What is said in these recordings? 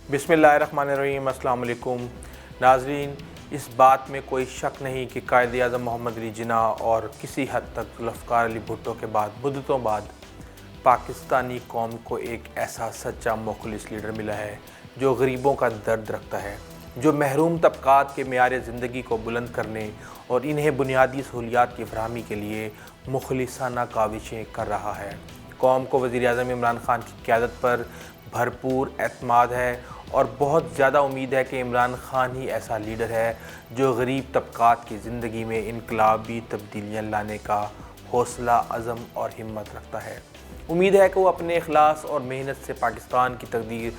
बिस्मिल्लाहिर्रहमानिर्रहीम। अस्सलाम वालेकुम नाज़रीन, इस बात में कोई शक नहीं कि कायद आज़म मोहम्मद अली जिन्ना और किसी हद तक ज़ुल्फ़िकार अली भुट्टो के बाद मुद्दतों बाद पाकिस्तानी कौम को एक ऐसा सच्चा मुखलिस लीडर मिला है जो गरीबों का दर्द रखता है, जो महरूम तबक़ात के मेयार ज़िंदगी को बुलंद करने और इन्हें बुनियादी सहूलियात की फराहमी के लिए मुखलिसाना काविशें कर रहा है। कौम को वज़ीर आज़म इमरान ख़ान की क़यादत पर भरपूर एतमाद है और बहुत ज़्यादा उम्मीद है कि इमरान ख़ान ही ऐसा लीडर है जो गरीब तबक़ात की ज़िंदगी में इनकलाबी तब्दीलियाँ लाने का हौसला, अज़म और हिम्मत रखता है। उम्मीद है कि वो अपने इखलास और मेहनत से पाकिस्तान की तकदीर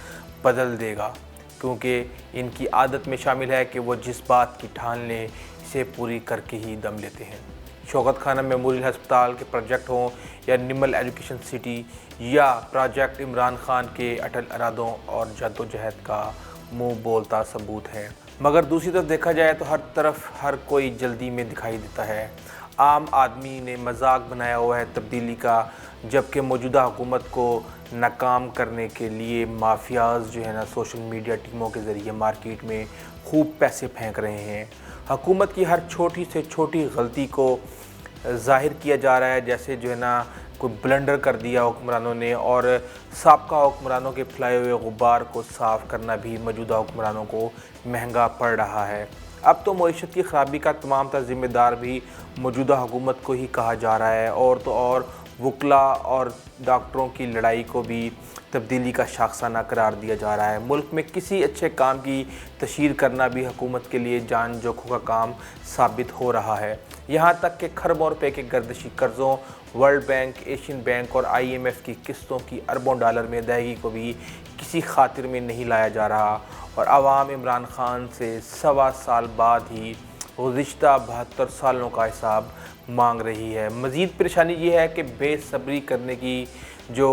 बदल देगा, क्योंकि इनकी आदत में शामिल है कि वो जिस बात की ठान लें इसे पूरी करके ही दम लेते हैं। शौकत खानम मेमोरियल हस्पताल के प्रोजेक्ट हों या निमल एजुकेशन सिटी या प्रोजेक्ट इमरान ख़ान के अटल इरादों और जद्दोजहद का मुँह बोलता सबूत है। मगर दूसरी तरफ देखा जाए तो हर तरफ हर कोई जल्दी में दिखाई देता है। आम आदमी ने मजाक बनाया हुआ है तब्दीली का, जबकि मौजूदा हुकूमत को नाकाम करने के लिए माफियाज जो है ना सोशल मीडिया टीमों के ज़रिए मार्केट में खूब पैसे फेंक रहे हैं। हुकूमत की हर छोटी से छोटी गलती को ज़ाहिर किया जा रहा है, जैसे जो है ना कोई ब्लंडर कर दिया हुक्मरानों ने, और साबका हुक्मरानों के फैलाए हुए गुब्बार को साफ़ करना भी मौजूदा हुक्मरानों को महंगा पड़ रहा है। अब तो मईशत की ख़राबी का तमाम तर ज़िम्मेदार भी मौजूदा हुकूमत को ही कहा जा रहा है, और तो और वकला और डॉक्टरों की लड़ाई को भी तब्दीली का शाखसाना करार दिया जा रहा है। मुल्क में किसी अच्छे काम की तशहीर करना भी हुकूमत के लिए जान जोखों का काम साबित हो रहा है। यहाँ तक कि खरबों रुपए के गर्दिशी कर्ज़ों, वर्ल्ड बैंक, एशियन बैंक और IMF की किस्तों की अरबों डॉलर में अदायगी को भी किसी खातिर में नहीं लाया जा रहा, और आवाम इमरान ख़ान से 1.25 साल बाद ही गुज़िश्ता 72 सालों का हिसाब मांग रही है। मज़ीद परेशानी ये है कि बेसब्री करने की जो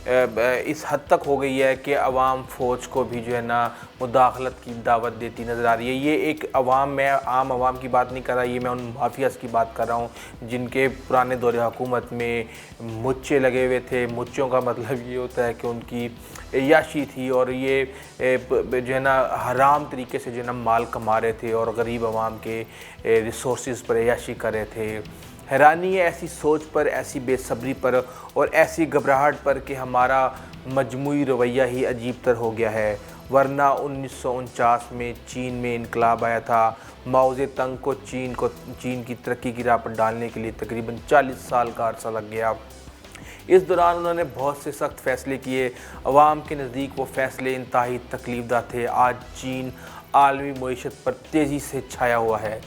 इस हद तक हो गई है कि अवाम फ़ौज को भी जो है ना मुदाखलत की दावत देती नज़र आ रही है। ये एक अवाम, मैं आम अवाम की बात नहीं कर रहा, ये मैं उन माफियाज़ की बात कर रहा हूँ जिनके पुराने दौरे हुकूमत में मुच्चे लगे हुए थे। मुच्चों का मतलब ये होता है कि उनकी याशी थी और ये जो है ना हराम तरीके से जो है ना माल कमा रहे थे और गरीब अवाम के रिसोर्स पर याशी कर रहे थे। हैरानी है ऐसी सोच पर, ऐसी बेसब्री पर और ऐसी घबराहट पर कि हमारा मजमूई रवैया ही अजीब तर हो गया है। वरना 1949 में चीन में इनकलाब आया था। माओ ज़ेतुंग को चीन की तरक्की की राह पर डालने के लिए तकरीबन 40 साल का अरसा लग गया। इस दौरान उन्होंने बहुत से सख्त फ़ैसले किए। अवाम के नज़दीक वो फ़ैसले इंतहाई तकलीफ़दा थे। आज चीन आलमी मईशत पर तेज़ी से छाया हुआ है।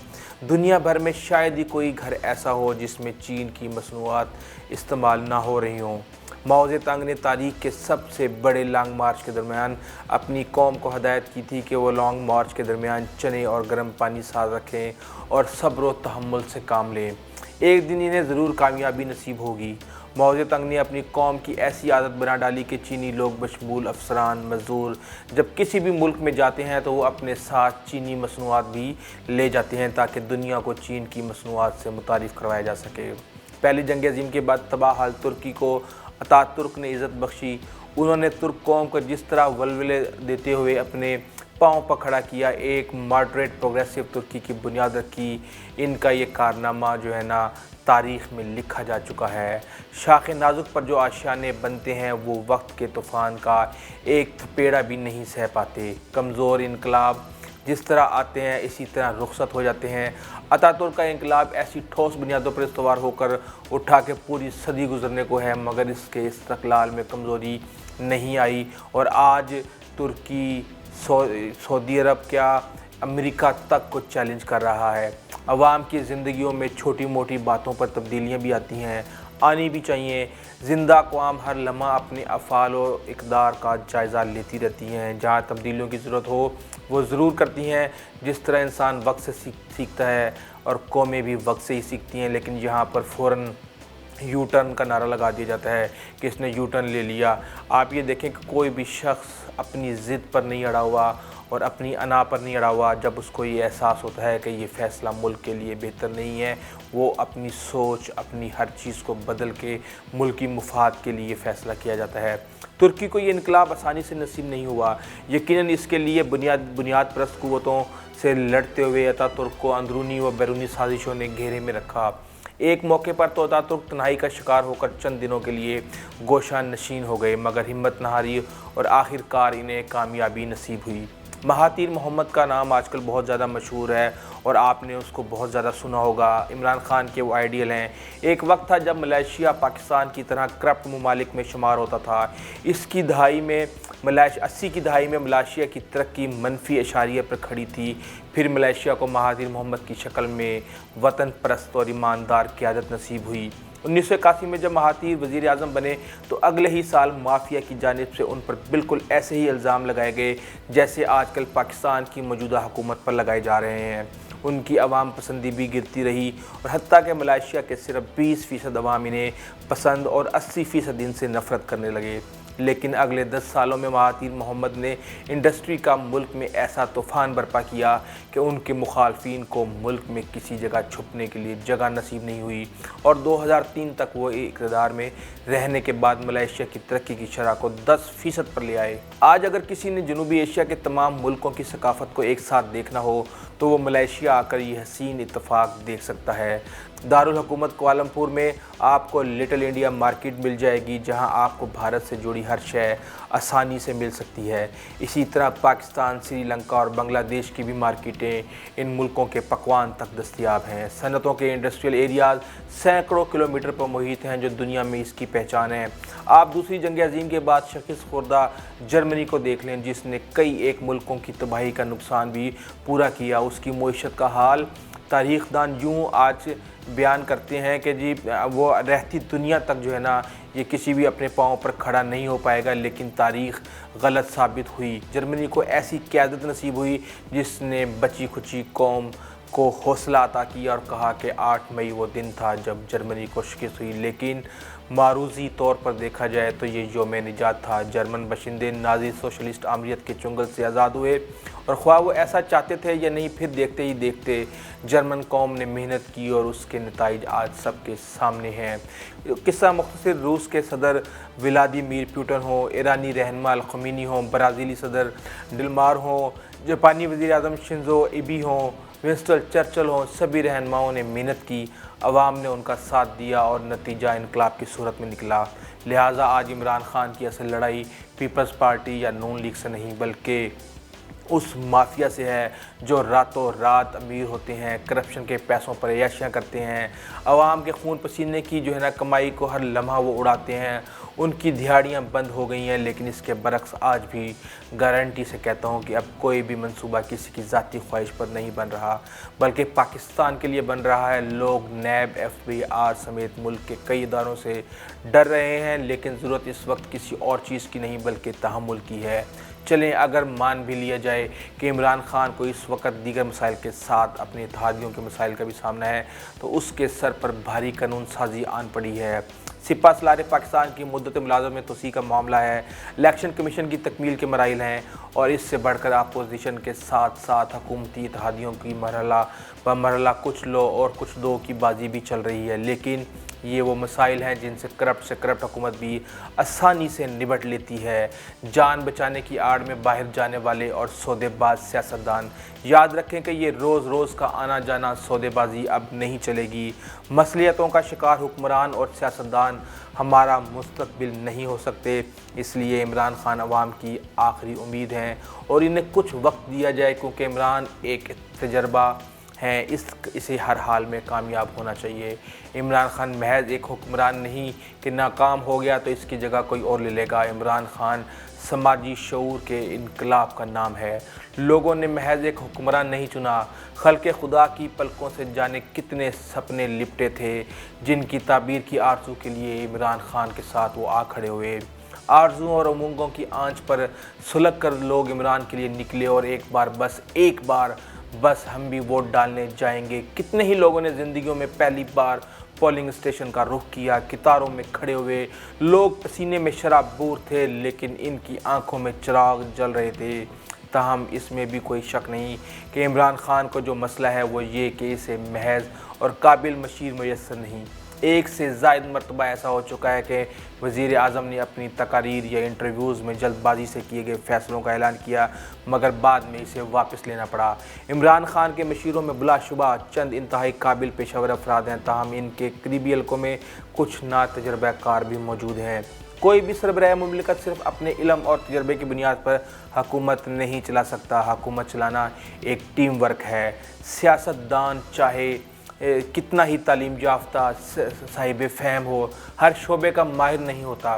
दुनिया भर में शायद ही कोई घर ऐसा हो जिसमें चीन की मसनूआत इस्तेमाल ना हो रही हों। माओ ज़ेतुंग ने तारीख़ के सबसे बड़े लॉन्ग मार्च के दरमियान अपनी कौम को हदायत की थी कि वो लॉन्ग मार्च के दरमियान चने और गर्म पानी साथ रखें और सब्र व तहम्मुल से काम लें। एक दिन इन्हें ज़रूर कामयाबी नसीब होगी। माओ ज़ेतुंग ने अपनी कौम की ऐसी आदत बना डाली कि चीनी लोग बशमूल अफसरान, मज़दूर जब किसी भी मुल्क में जाते हैं तो वो अपने साथ चीनी मसनूआत भी ले जाते हैं ताकि दुनिया को चीन की मसनूआत से मुतारिफ़ करवाया जा सके। पहली जंग अज़ीम के बाद तबाह हाल तुर्की को अतातुर्क ने इज़्ज़त बख्शी। उन्होंने तुर्क कौम को जिस तरह वलवले देते हुए अपने पाँव पर खड़ा किया, एक मॉडरेट प्रोग्रेसिव तुर्की की बुनियाद रखी। इनका ये कारनामा जो है ना तारीख़ में लिखा जा चुका है। शाख नाजुक पर जो आशियाने बनते हैं वो वक्त के तूफ़ान का एक थपेड़ा भी नहीं सह पाते। कमज़ोर इनकलाब जिस तरह आते हैं इसी तरह रुखसत हो जाते हैं। अतातुर्क का इनकलाब ऐसी ठोस बुनियादों पर इस्तवार होकर उठा के पूरी सदी गुजरने को है, मगर इसके इस्तक़लाल में कमज़ोरी नहीं आई और आज तुर्की, सऊदी अरब, क्या अमेरिका तक को चैलेंज कर रहा है। अवाम की ज़िंदगियों में छोटी मोटी बातों पर तब्दीलियाँ भी आती हैं, आनी भी चाहिए। ज़िंदा अक़वाम हर लम्हा अपने अफ़ाल और इक़दार का जायज़ा लेती रहती हैं। जहाँ तब्दीलियों की ज़रूरत हो वो ज़रूर करती हैं। जिस तरह इंसान वक्त से सीखता है और कौमें भी वक्त से ही सीखती हैं, लेकिन यहाँ पर फ़ौरन यू टर्न का नारा लगा दिया जाता है कि इसने यू टर्न ले लिया। आप ये देखें कि कोई भी शख्स अपनी ज़िद पर नहीं अड़ा हुआ और अपनी अना पर नहीं अड़ा हुआ। जब उसको ये एहसास होता है कि ये फ़ैसला मुल्क के लिए बेहतर नहीं है, वो अपनी सोच, अपनी हर चीज़ को बदल के मुल्की मुफाद के लिए फ़ैसला किया जाता है। तुर्की को ये इनकलाब आसानी से नसीब नहीं हुआ। यकीनन इसके लिए बुनियाद परस्त क़ुव्वतों से लड़ते हुए अतातुर्क को अंदरूनी व बैरूनी साजिशों ने घेरे में रखा। एक मौके पर तो अतातुर्क तन्हाई का शिकार होकर चंद दिनों के लिए गोशा नशीन हो गए, मगर हिम्मत न हारी और आखिरकार इन्हें कामयाबी नसीब हुई। महातीर मोहम्मद का नाम आजकल बहुत ज़्यादा मशहूर है और आपने उसको बहुत ज़्यादा सुना होगा। इमरान खान के वो आइडियल हैं। एक वक्त था जब मलेशिया पाकिस्तान की तरह करप्ट ममालिक में शुमार होता था। 80 की दहाई में मलेशिया की तरक्की मनफी इशारिये पर खड़ी थी। फिर मलेशिया को महातीर मोहम्मद की शक्ल में वतन परस्त और ईमानदार क़यादत नसीब हुई। 1981 में जब महातीर वज़ीर आज़म बने तो अगले ही साल माफिया की जानिब से उन पर बिल्कुल ऐसे ही इल्ज़ाम लगाए गए जैसे आजकल पाकिस्तान की मौजूदा हुकूमत पर लगाए जा रहे हैं। उनकी अवाम पसंदी भी गिरती रही और हत्ता कि मलेशिया के सिर्फ 20% अवाम इन्हें पसंद और 80% इनसे नफ़रत करने लगे। लेकिन अगले 10 सालों में महातीर मोहम्मद ने इंडस्ट्री का मुल्क में ऐसा तूफ़ान बर्पा किया कि उनके मुखालफिन को मुल्क में किसी जगह छुपने के लिए जगह नसीब नहीं हुई और 2003 तक वो इक़्तिदार में रहने के बाद मलेशिया की तरक्की की शरह को 10% पर ले आए। आज अगर किसी ने जनूबी एशिया के तमाम मुल्कों की सकाफ़त को एक साथ देखना हो तो वो मलेशिया आकर ये हसीन इत्तफ़ाक देख सकता है। दारुल हुकूमत कुआलालंपुर में आपको लिटिल इंडिया मार्केट मिल जाएगी, जहां आपको भारत से जुड़ी हर शय आसानी से मिल सकती है। इसी तरह पाकिस्तान, श्रीलंका और बांग्लादेश की भी मार्केटें इन मुल्कों के पकवान तक दस्तयाब हैं। सनतों के इंडस्ट्रियल एरियाज़ सैकड़ों किलोमीटर पर मुहित हैं, जो दुनिया में इसकी पहचान है। आप दूसरी जंग अज़ीम के बाद शिकस्त खुर्दा जर्मनी को देख लें, जिसने कई एक मुल्कों की तबाही का नुकसान भी पूरा किया। उसकी मईशत का हाल तारीख़दान यूँ आज बयान करते हैं कि जी वो रहती दुनिया तक जो है ना, ये किसी भी अपने पाँव पर खड़ा नहीं हो पाएगा, लेकिन तारीख़ गलत साबित हुई। जर्मनी को ऐसी क़यादत नसीब हुई जिसने बची खुची कौम को हौसला अता किया और कहा कि 8 मई वो दिन था जब जर्मनी को शिकस्त हुई। लेकिन मारूज़ी तौर पर देखा जाए तो ये यौम निजात था। जर्मन बशिंदे नाज़ी सोशलिस्ट आमरीत के चुंगल से आज़ाद हुए और ख्वाह वो ऐसा चाहते थे या नहीं, फिर देखते ही देखते जर्मन कौम ने मेहनत की और उसके नताइज आज सबके सामने हैं। किस्सा मुख्तसर रूस के सदर व्लादिमीर पुतिन हो, ईरानी रहनुमा अल ख़मीनी हो, ब्राज़ीली सदर डिल्मार हो, जापानी वज़ीर आज़म शिंजो एबे हों, विंस्टन चर्चिल हों, सभी रहनुमाओं ने मेहनत की, अवाम ने उनका साथ दिया और नतीजा इनकलाब की सूरत में निकला। लिहाजा आज इमरान खान की असल लड़ाई पीपल्स पार्टी या नून लीग से नहीं बल्कि उस माफिया से है जो रातों रात अमीर होते हैं, करप्शन के पैसों पर ऐशियाँ करते हैं, आवाम के खून पसीने की जो है ना कमाई को हर लम्हा वो उड़ाते हैं। उनकी दिहाड़ियाँ बंद हो गई हैं, लेकिन इसके बरक्स आज भी गारंटी से कहता हूँ कि अब कोई भी मंसूबा किसी की ज़ाती ख्वाहिश पर नहीं बन रहा, बल्कि पाकिस्तान के लिए बन रहा है। लोग नैब, FBI समेत मुल्क के कई इदारों से डर रहे हैं, लेकिन ज़रूरत इस वक्त किसी और चीज़ की नहीं बल्कि तहम्मुल की है। चलें, अगर मान भी लिया जाए कि इमरान खान को इस वक्त दीगर मसाइल के साथ अपने इत्तेहादियों के मसाइल का भी सामना है, तो उसके सर पर भारी कानून साजी आन पड़ी है। सिपा सलार पाकिस्तान की मुद्दत मुलाज़मत में तोसी का मामला है, इलेक्शन कमीशन की तकमील के मराइल हैं और इससे बढ़कर अपोजिशन के साथ साथ हुकूमती इत्तेहादियों की मरहला ब मरहला कुछ लो और कुछ दो की बाजी भी चल रही है। लेकिन ये वो मसाइल हैं जिनसे करप्ट से करप्ट हुकूमत भी आसानी से निपट लेती है। जान बचाने की आड़ में बाहर जाने वाले और सौदेबाज सियासतदान, याद रखें कि ये रोज़ रोज़ का आना जाना सौदेबाजी अब नहीं चलेगी। मसलियतों का शिकार हुक्मरान और सियासतदान हमारा मुस्तकबिल नहीं हो सकते। इसलिए इमरान खान अवाम की आखिरी उम्मीद हैं और इन्हें कुछ वक्त दिया जाए, क्योंकि इमरान एक तजर्बा हैं, इसे हर हाल में कामयाब होना चाहिए। इमरान खान महज एक हुक्मरान नहीं कि नाकाम हो गया तो इसकी जगह कोई और ले लेगा। इमरान खान समाजी शऊर के इनकलाब का नाम है। लोगों ने महज एक हुक्मरान नहीं चुना, खल्क़े खुदा की पलकों से जाने कितने सपने लिपटे थे, जिनकी ताबीर की आरज़ू के लिए इमरान खान के साथ वो आ खड़े हुए। आरज़ू और उमंगों की आंच पर सुलग कर लोग इमरान के लिए निकले और एक बार, बस एक बार बस हम भी वोट डालने जाएंगे। कितने ही लोगों ने ज़िंदगियों में पहली बार पोलिंग स्टेशन का रुख किया। कतारों में खड़े हुए लोग पसीने में शराबूर थे, लेकिन इनकी आंखों में चिराग जल रहे थे। ताहम इसमें भी कोई शक नहीं कि इमरान खान को जो मसला है वो ये कि इसे महज और काबिल मशीर मैसर नहीं। एक से ज़ायद मरतबा ऐसा हो चुका है कि वज़ीर आज़म ने अपनी तकारीर या इंटरव्यूज़ में जल्दबाजी से किए गए फ़ैसलों का ऐलान किया, मगर बाद में इसे वापस लेना पड़ा। इमरान खान के मशीरों में बिलाशुबा चंद इंतहाई काबिल पेशावर अफराद हैं, ताहम इनके करीबी हलकों में कुछ ना तजर्बाकार भी मौजूद हैं। कोई भी सरबराह मुमलिकत सिर्फ अपने इल्म और तजर्बे की बुनियाद पर हुकूमत नहीं चला सकता। हुकूमत चलाना एक टीम वर्क है। सियासतदान चाहे कितना ही तालीम याफ्ता साहिब फ़हम हो, हर शोबे का माहिर नहीं होता।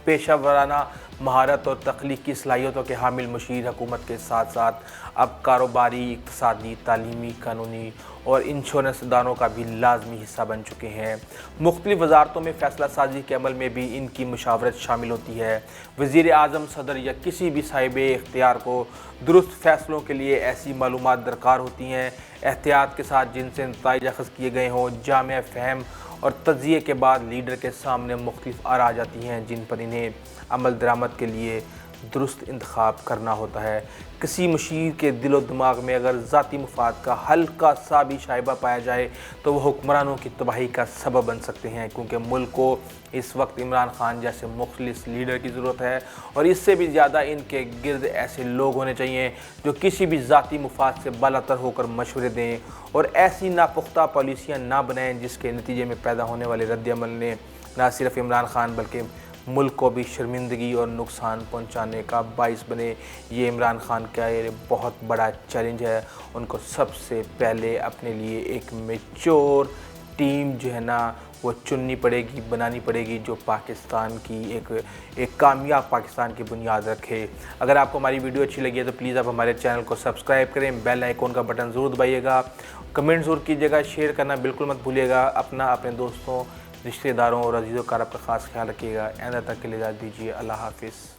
पेशा वराना महारत और तख्लीकी सलाहियतों के हामिल मशीर हुकूमत के साथ साथ अब कारोबारी, इक़्तिसादी, तालीमी, कानूनी और इंश्योरेंस इदारों का भी लाजमी हिस्सा बन चुके हैं। मुख्तलिफ़ वजारतों में फ़ैसला साजी के अमल में भी इनकी मुशावरत शामिल होती है। वज़ीर आज़म, सदर या किसी भी साहिब इख्तियार को दुरुस्त फ़ैसलों के लिए ऐसी मालूमात दरकार होती हैं, एहतियात के साथ जिनसे नताइज अख़ज़ किए गए हों। जामिया फ़हम और तज्ज़िये के बाद लीडर के सामने मुख्तलिफ़ आरा आ जाती हैं, जिन पर इन्हें अमल दरामद के लिए दुरुस्त इंतखाब करना होता है। किसी मुशीर के दिलो दिमाग में अगर ज़ाती मुफाद का हल्का सा भी शाइबा पाया जाए तो वह हुक्मरानों की तबाही का सबब बन सकते हैं, क्योंकि मुल्क को इस वक्त इमरान खान जैसे मुखलिस लीडर की ज़रूरत है, और इससे भी ज़्यादा इनके गिर्द ऐसे लोग होने चाहिए जो किसी भी ज़ाती मुफाद से बालातर होकर मशवरे दें और ऐसी नापुख्ता पॉलिसियाँ ना बनाएं जिसके नतीजे में पैदा होने वाले रद्द-ए-अमल ने न सिर्फ इमरान खान बल्कि मुल्क को भी शर्मिंदगी और नुकसान पहुंचाने का बाइस बने। ये इमरान खान का ये बहुत बड़ा चैलेंज है। उनको सबसे पहले अपने लिए एक मैच्योर टीम जो है ना वो चुननी पड़ेगी, बनानी पड़ेगी, जो पाकिस्तान की एक कामयाब पाकिस्तान की बुनियाद रखे। अगर आपको हमारी वीडियो अच्छी लगी है तो प्लीज़ आप हमारे चैनल को सब्सक्राइब करें, बेल आइकॉन का बटन ज़रूर दबाइएगा, कमेंट ज़रूर कीजिएगा, शेयर करना बिल्कुल मत भूलिएगा। अपने दोस्तों, रिश्तेदारों और अजीज़ों का आपका ख़ास ख्याल रखिएगा। आइंदा तक के लिए इजाज़त दीजिए। अल्लाह हाफ़िज़।